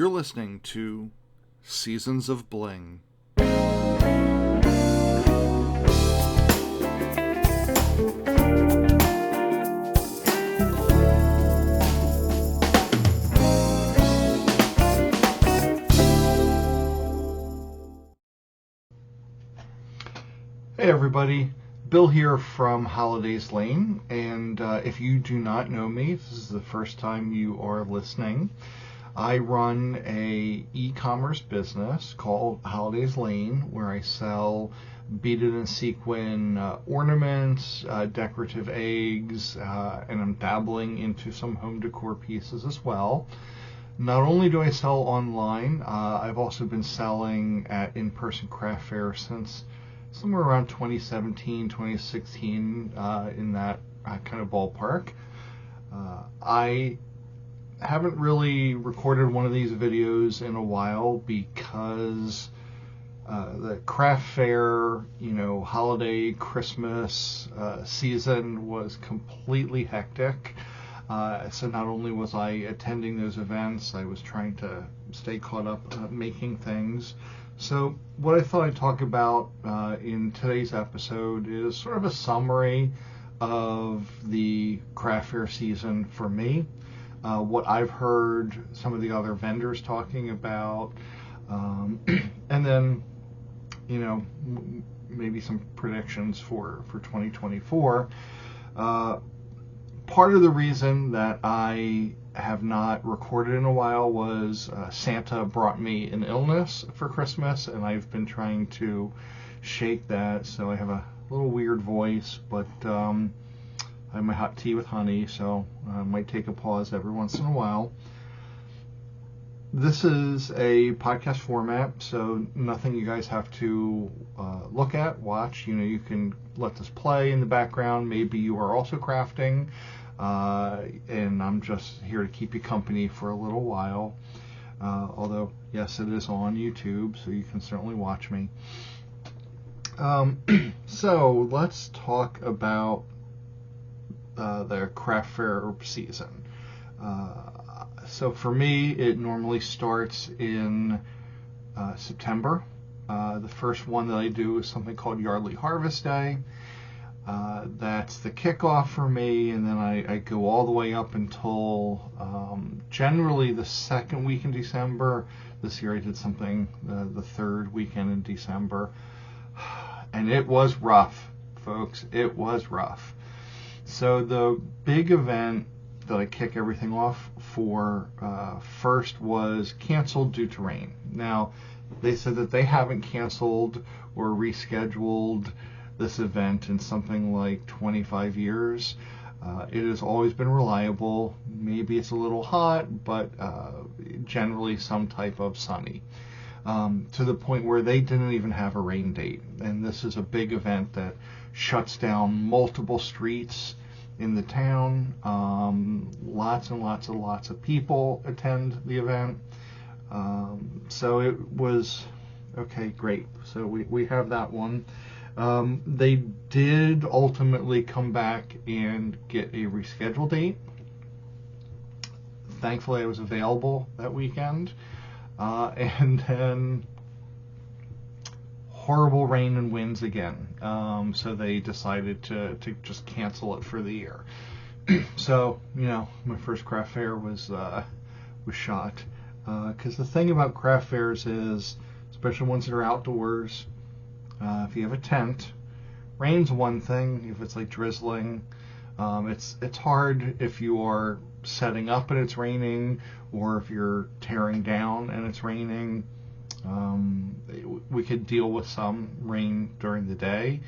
You're listening to Seasons of Bling. Hey everybody, Bill here from Holidays Lane, and if you do not know me, this is the first time you are listening. I run a e-commerce business called Holidays Lane where I sell beaded and sequin ornaments, decorative eggs, and I'm dabbling into some home decor pieces as well. Not only do I sell online, I've also been selling at in-person craft fairs since somewhere around 2017, 2016, in that kind of ballpark. I haven't really recorded one of these videos in a while because the craft fair, holiday, Christmas season was completely hectic. So not only was I attending those events, I was trying to stay caught up making things. So what I thought I'd talk about in today's episode is sort of a summary of the craft fair season for me, what I've heard some of the other vendors talking about, and then, maybe some predictions for 2024. Part of the reason that I have not recorded in a while was Santa brought me an illness for Christmas, and I've been trying to shake that, so I have a little weird voice, but I have my hot tea with honey, so I might take a pause every once in a while. This is a podcast format, so nothing you guys have to look at, watch. You can let this play in the background. Maybe you are also crafting, and I'm just here to keep you company for a little while. Although, yes, it is on YouTube, so you can certainly watch me. So let's talk about the craft fair season. So for me, it normally starts in September. The first one that I do is something called Yardley Harvest Day. That's the kickoff for me, and then I go all the way up until generally the second week in December. This year I did something the third weekend in December. And it was rough, folks. It was rough. So the big event that I kick everything off for first was canceled due to rain. Now, they said that they haven't canceled or rescheduled this event in something like 25 years. It has always been reliable. Maybe it's a little hot, but generally some type of sunny. To the point where they didn't even have a rain date. And this is a big event that shuts down multiple streets in the town. Lots and lots of people attend the event. So it was, okay, great. So we have that one. They did ultimately come back and get a rescheduled date. Thankfully, I was available that weekend. And then horrible rain and winds again. So they decided to just cancel it for the year. So, my first craft fair was shot. Because the thing about craft fairs is, especially ones that are outdoors, if you have a tent, rain's one thing. If it's like drizzling, it's hard if you are setting up and it's raining, or if you're tearing down and it's raining. We could deal with some rain during the day,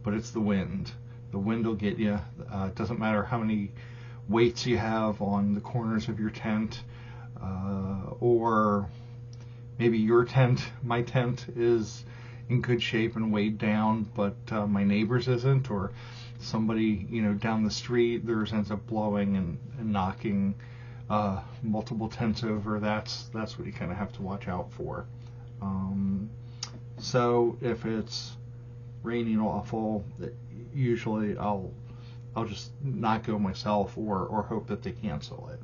but it's the wind. The wind will get you. It doesn't matter how many weights you have on the corners of your tent, or maybe your tent, my tent is in good shape and weighed down, but my neighbor's isn't, or somebody down the street, theirs ends up blowing and knocking multiple tents over. That's what you kind of have to watch out for. So if it's raining awful, usually I'll just not go myself, or hope that they cancel it.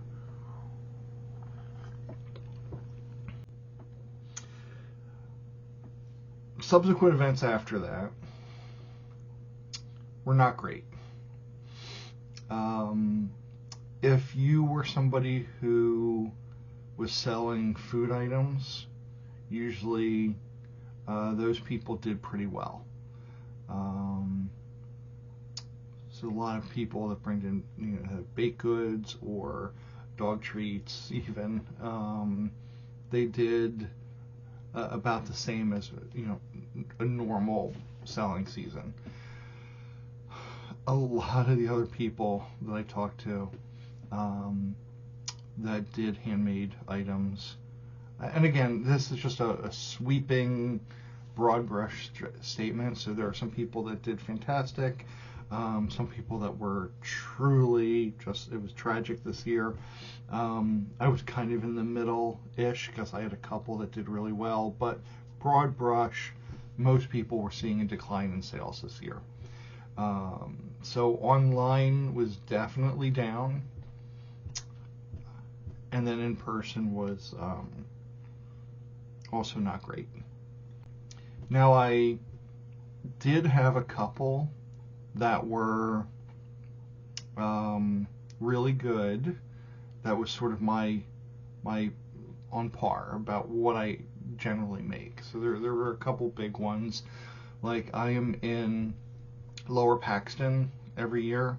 subsequent events after that were not great. If you were somebody who was selling food items, usually those people did pretty well. So a lot of people that bring in, baked goods or dog treats, even, they did about the same as a normal selling season. A lot of the other people that I talked to that did handmade items, and again, this is just a sweeping, broad brush statement. So there are some people that did fantastic, some people that were truly it was tragic this year. I was kind of in the middle-ish because I had a couple that did really well, but broad brush, most people were seeing a decline in sales this year. So online was definitely down, and then in person was also not great. Now, I did have a couple that were really good. That was sort of my on par about what I generally make. So there were a couple big ones. Like, I am in Lower Paxton every year,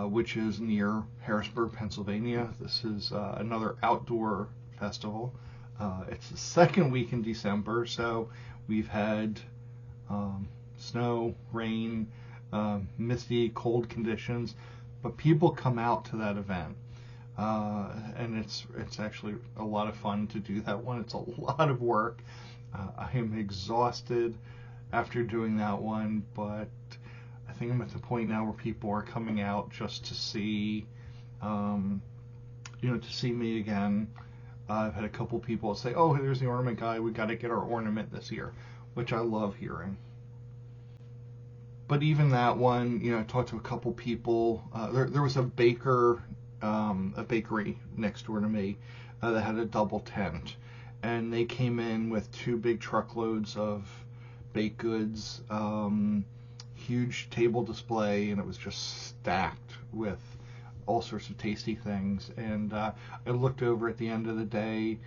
which is near Harrisburg, Pennsylvania. This is another outdoor festival. It's the second week in December, so we've had snow, rain, misty, cold conditions, but people come out to that event, and it's actually a lot of fun to do that one. It's a lot of work. I am exhausted after doing that one, but I think I'm at the point now where people are coming out just to see, to see me again. I've had a couple people say, "Oh, there's the ornament guy. We got to get our ornament this year," which I love hearing. But even that one, I talked to a couple people. There was a bakery next door to me that had a double tent, and they came in with 2 big truckloads of baked goods, huge table display, and it was just stacked with all sorts of tasty things. And I looked over at the end of the day,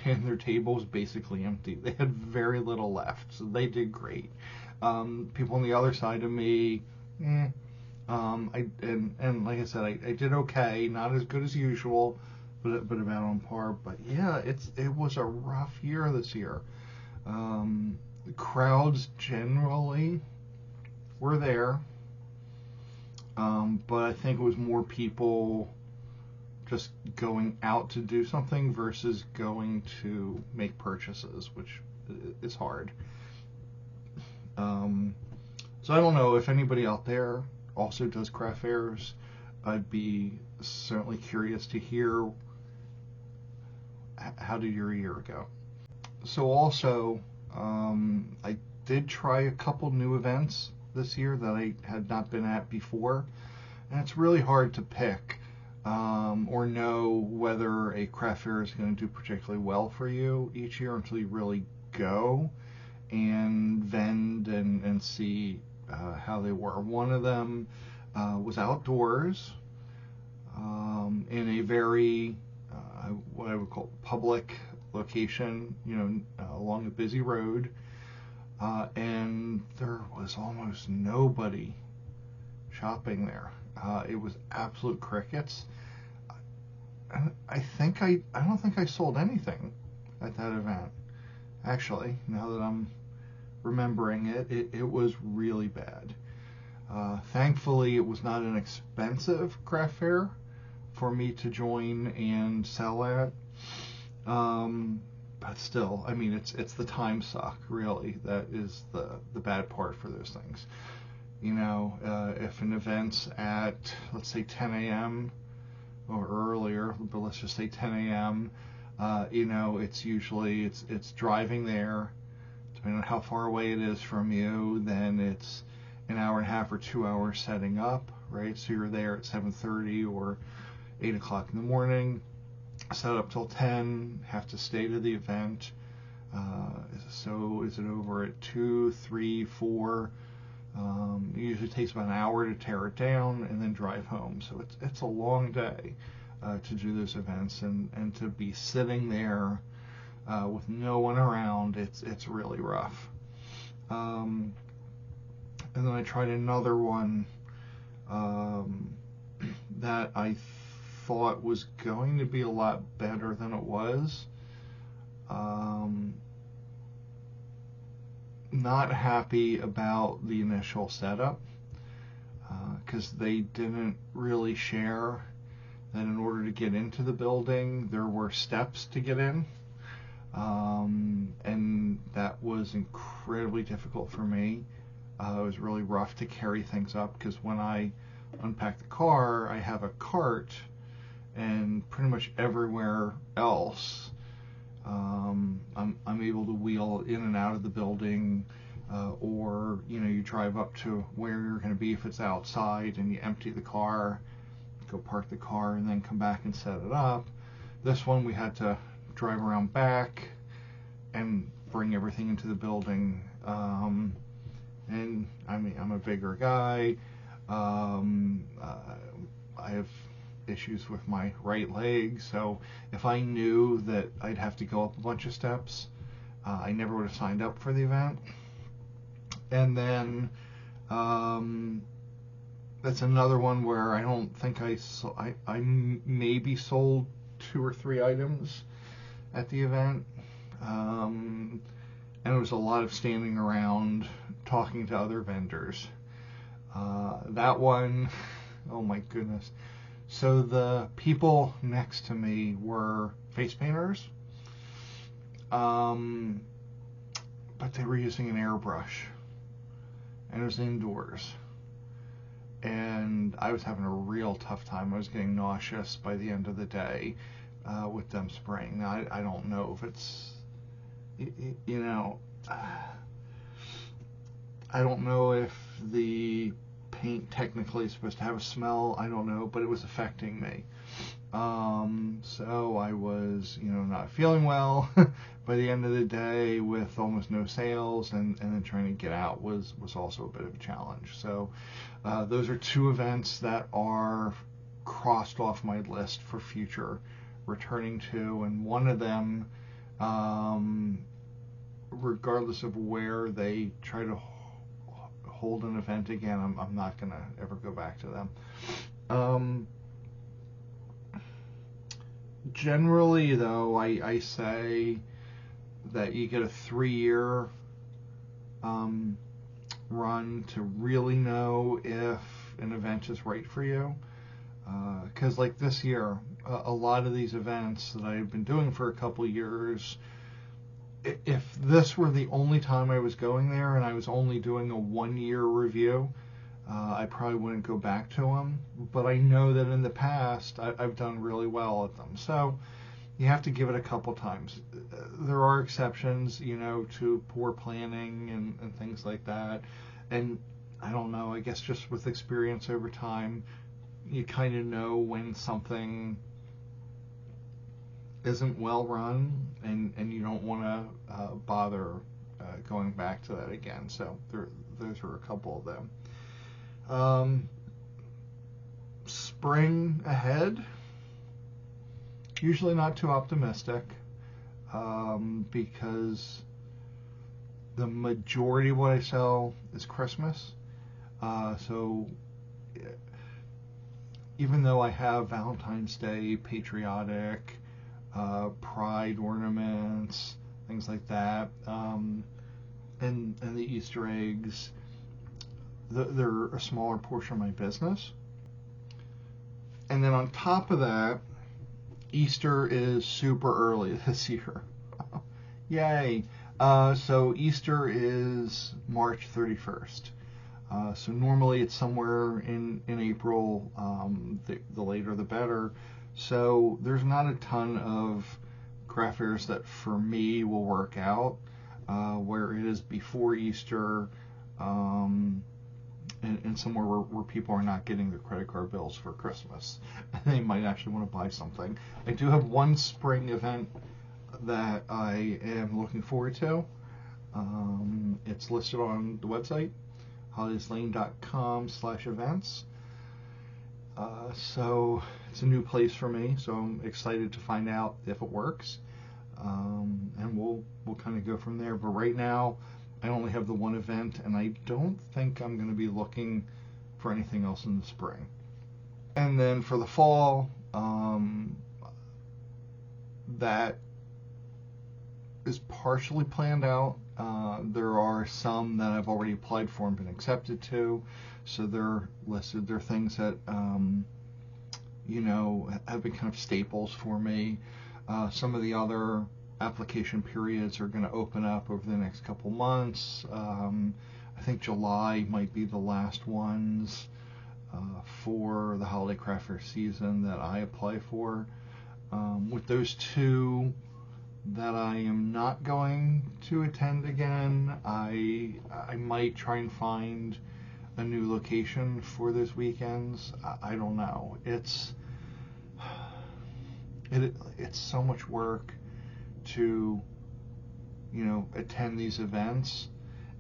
and their table was basically empty. They had very little left, so they did great. People on the other side of me, and like I said, I did okay, not as good as usual, but about on par. But yeah, it was a rough year this year. The crowds generally were there, but I think it was more people just going out to do something versus going to make purchases, which is hard. So I don't know if anybody out there also does craft fairs. I'd be certainly curious to hear how did your year go. So also, I did try a couple new events this year that I had not been at before, and it's really hard to pick or know whether a craft fair is going to do particularly well for you each year until you really go and vend and see how they were. One of them was outdoors in a very what I would call public location, along a busy road, and there was almost nobody shopping there. It was absolute crickets. I don't think I sold anything at that event. Actually, now that I'm remembering it was really bad. Thankfully, it was not an expensive craft fair for me to join and sell at. But still, I mean, it's the time suck, really, that is the bad part for those things. If an event's at, let's say, 10 a.m. or earlier, but let's just say 10 a.m., it's usually, it's driving there, depending on how far away it is from you, then it's an hour and a half or 2 hours setting up, right? So you're there at 7:30 or 8 o'clock in the morning, set up till 10, have to stay to the event, So is it over at 2, 3, 4? It usually takes about an hour to tear it down and then drive home. So it's a long day to do those events, and to be sitting there with no one around, it's really rough. And then I tried another one that I thought was going to be a lot better than it was. Not happy about the initial setup because they didn't really share that in order to get into the building there were steps to get in, and that was incredibly difficult for me. It was really rough to carry things up because when I unpack the car, I have a cart, and pretty much everywhere else I'm able to wheel in and out of the building, or you drive up to where you're going to be if it's outside, and you empty the car, go park the car, and then come back and set it up. This one we had to drive around back and bring everything into the building. And I mean, I'm a bigger guy. I have issues with my right leg, so if I knew that I'd have to go up a bunch of steps, I never would have signed up for the event. And then that's another one where I don't think I maybe sold 2 or 3 items at the event, and it was a lot of standing around talking to other vendors. That one, oh my goodness. So the people next to me were face painters, but they were using an airbrush, and it was indoors. And I was having a real tough time. I was getting nauseous by the end of the day with them spraying. Now, I don't know if it's, I don't know if the paint technically is supposed to have a smell. I don't know, but it was affecting me. So I was, not feeling well by the end of the day with almost no sales, and then trying to get out was also a bit of a challenge. So those are 2 events that are crossed off my list for future returning to, and one of them, regardless of where they try to hold an event again, I'm not going to ever go back to them. Generally, though, I say that you get a 3-year run to really know if an event is right for you. Because like this year, a lot of these events that I've been doing for a couple of years, if this were the only time I was going there and I was only doing a 1-year review, I probably wouldn't go back to them. But I know that in the past I've done really well at them. So you have to give it a couple times. There are exceptions, to poor planning and things like that. And I don't know, I guess just with experience over time, you kind of know when something isn't well run, and you don't want to bother going back to that again. So those are a couple of them. Spring ahead, usually not too optimistic, because the majority of what I sell is Christmas. So even though I have Valentine's Day, patriotic, Pride ornaments, things like that, and the Easter eggs, they're a smaller portion of my business. And then on top of that, Easter is super early this year. Yay! So Easter is March 31st. So normally it's somewhere in April. The later the better. So there's not a ton of craft fairs that for me will work out, where it is before Easter, and somewhere where people are not getting their credit card bills for Christmas. They might actually want to buy something. I do have one spring event that I am looking forward to. It's listed on the website, holidayslane.com/events. So it's a new place for me, so I'm excited to find out if it works. And we'll kind of go from there. But right now, I only have the one event, and I don't think I'm going to be looking for anything else in the spring. And then for the fall, that is partially planned out. There are some that I've already applied for and been accepted to, so they're listed. They're things that have been kind of staples for me. Some of the other application periods are going to open up over the next couple months. I think July might be the last ones for the holiday craft fair season that I apply for. With those two that I am not going to attend again, I might try and find a new location for those weekends. I don't know. It's so much work to attend these events,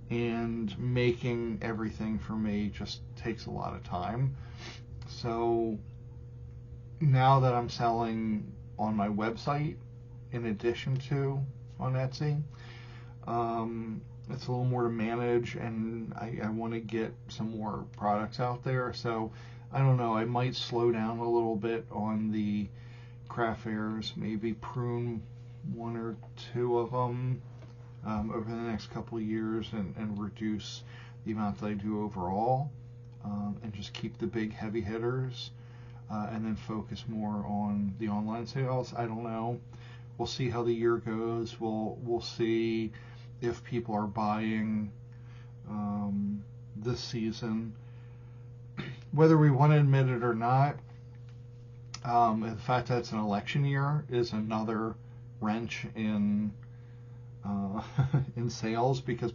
and making everything for me just takes a lot of time. So now that I'm selling on my website in addition to on Etsy, it's a little more to manage, and I want to get some more products out there. So I don't know, I might slow down a little bit on the craft fairs, maybe prune one or two of them over the next couple of years, and reduce the amount that I do overall, and just keep the big heavy hitters, and then focus more on the online sales. I don't know. We'll see how the year goes. We'll see if people are buying this season, whether we want to admit it or not. The fact that it's an election year is another wrench in in sales, because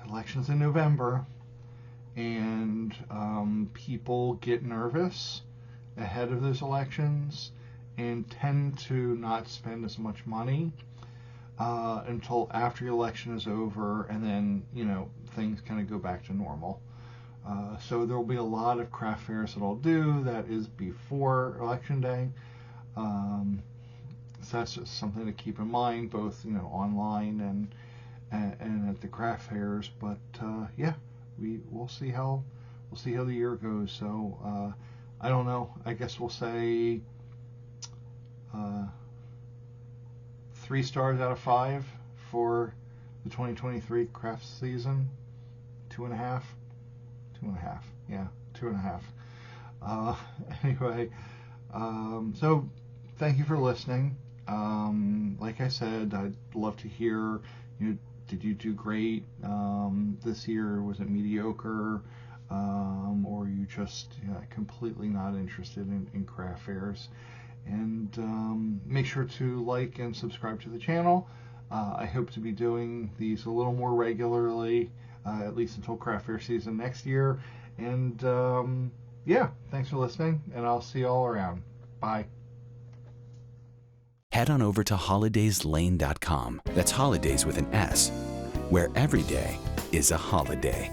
elections in November, and people get nervous ahead of those elections and tend to not spend as much money until after the election is over, and then things kind of go back to normal. So there will be a lot of craft fairs that I'll do that is before election day. So that's just something to keep in mind, both online and at the craft fairs. But we'll see how the year goes. So I don't know. I guess we'll say 3 stars out of 5 for the 2023 craft season. 2.5. 2.5. Yeah, 2.5. Anyway, so thank you for listening. Like I said, I'd love to hear, did you do great this year? Was it mediocre? Or are you just completely not interested in craft fairs? And make sure to like and subscribe to the channel. I hope to be doing these a little more regularly, at least until craft fair season next year. And thanks for listening, and I'll see you all around. Bye. Head on over to holidayslane.com. That's holidays with an S, where every day is a holiday.